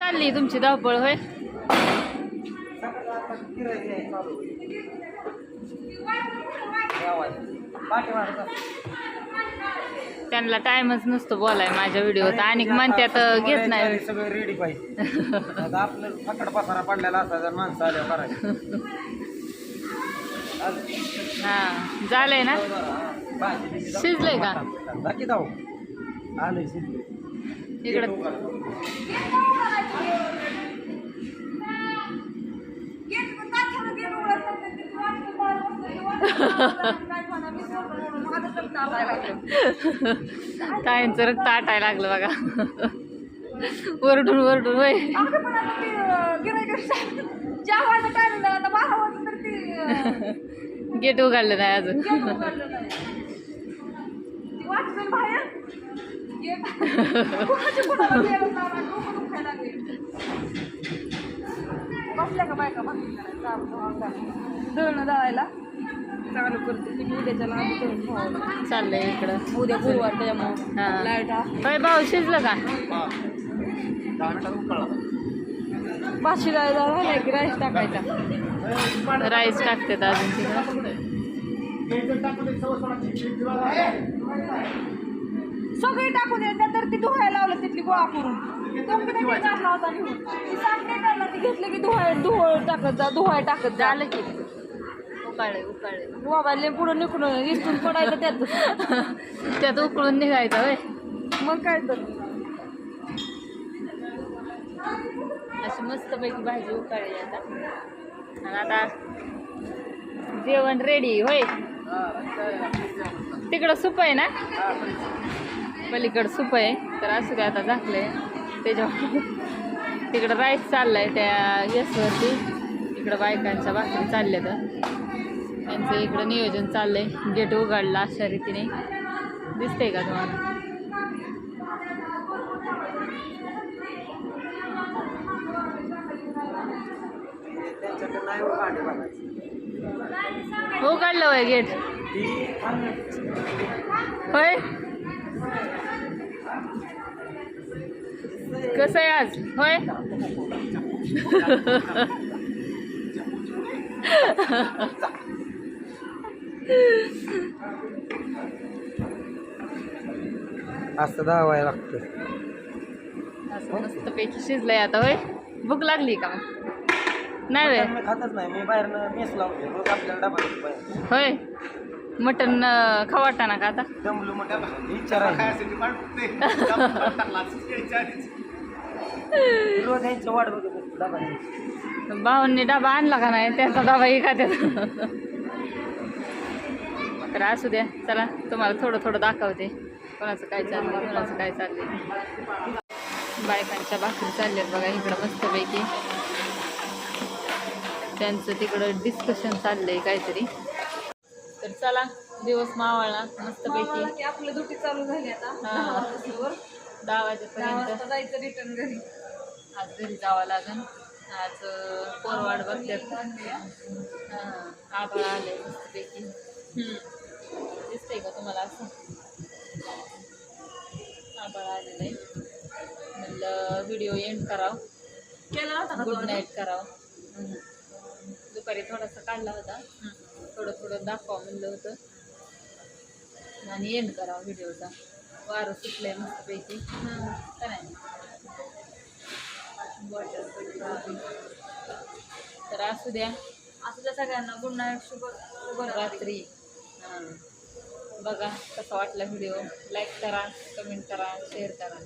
चालली तुमची धावपळ होय? त्यांना टाइमच नसतो बोलाय माझ्या व्हिडिओत आणि म्हणतात घेत नाही. सगळं रेडी पाहिजे. आपलं फकड पसारा पडलेला असा माणसं आल्या करायचं. हा झालंय ना? शिजलंय का? बाकी जाऊ आलंय शिजले इकडं ताईंचं रक्त आटायला लागलं बघा. वरडून वरडून वय गेट उघडलं नाही अजून. दळणं दळायला चालू करते ती उद्याच्याला चाललंय इकडं. उद्या गुरुवार त्याच्यामुळे लाईट होय भाऊ शिजलं का? पाचशे राहिला की राईस टाकायचा. राईस टाकतात अजून तिकडं. सगळी टाकून येतात तर ती धुवायला लावलं तिथली गोळा करून काढला होता ती सामने काढला ती घेतलं की धुवाय टाकत जा. झालं की उकाळे उकाळे मोबाईल पुढे निघून इथून पडायचं त्यात त्यात उकळून निघायचं होय. मग काय तर अशी मस्तपैकी भाजी उकाळली आता. आणि आता जेवण रेडी होय. तिकडं सूप आहे ना? पलीकडं सूप आहे तर असू द्या आता झाकलंय त्याच्यावर. तिकडं राईस चाललाय त्या गॅसवरती. इकडं बायकांच्या भाकरी चालल्या तर त्यांचं इकडं नियोजन चाललंय. गेट उघडला अशा रीतीने दिसतंय का तुम्हाला? उघडलं होय गेट होय. कसं आहे आज होय? असं धावायला लागतं. असं मस्तपैकी शिजलंय आता होय. भूक लागली का मग? नाही होय मी खातच नाही. मी बाहेर मेस लावते रोज आपल्याला डबा देतो बाहेर. होय. मटण खावाटा ना का आता? दमलू मटण इच्छा राहिली रोज यांचं वाट बघत डबा द्यायचा. भावांनी डबा आणला का नाही त्यांचा डबाही खात्यात. तर असू द्या चला तुम्हाला थोडं थोडं दाखवते कोणाचं काय चाललंय कोणाचं काय चाललंय. बायकांच्या भाकरी चालल्यात बघा इकडं मस्तपैकी. त्यांचं तिकडं डिस्कशन चाललंय काहीतरी. तर चला दिवस मावळला मस्तपैकी. आपली ड्युटी चालू झाली आता. 10 वाजेपर्यंत जायचं रिटर्न घरी. आज घरी जावं लागेल. आज पोरवाड बघतात. आभाळ आलंय मस्तपैकी. दिसतंय का तुम्हाला असं? आभाळ आलेलं आहे. म्हणलं व्हिडिओ एंड करावं. केला होता गुड नाईट करावं. दुपारी थोडासा काढला होता. थोडं थोडं दाखवा म्हणलं होतं आणि एंड करावं व्हिडिओचा. वारं सुटलंय मस्तपैकी का नाही? तर असू द्या सगळ्यांना गुड नाईट. शुभरात्री. बघा कसा वाटला व्हिडिओ. लाईक करा, कमेंट करा, शेअर करा.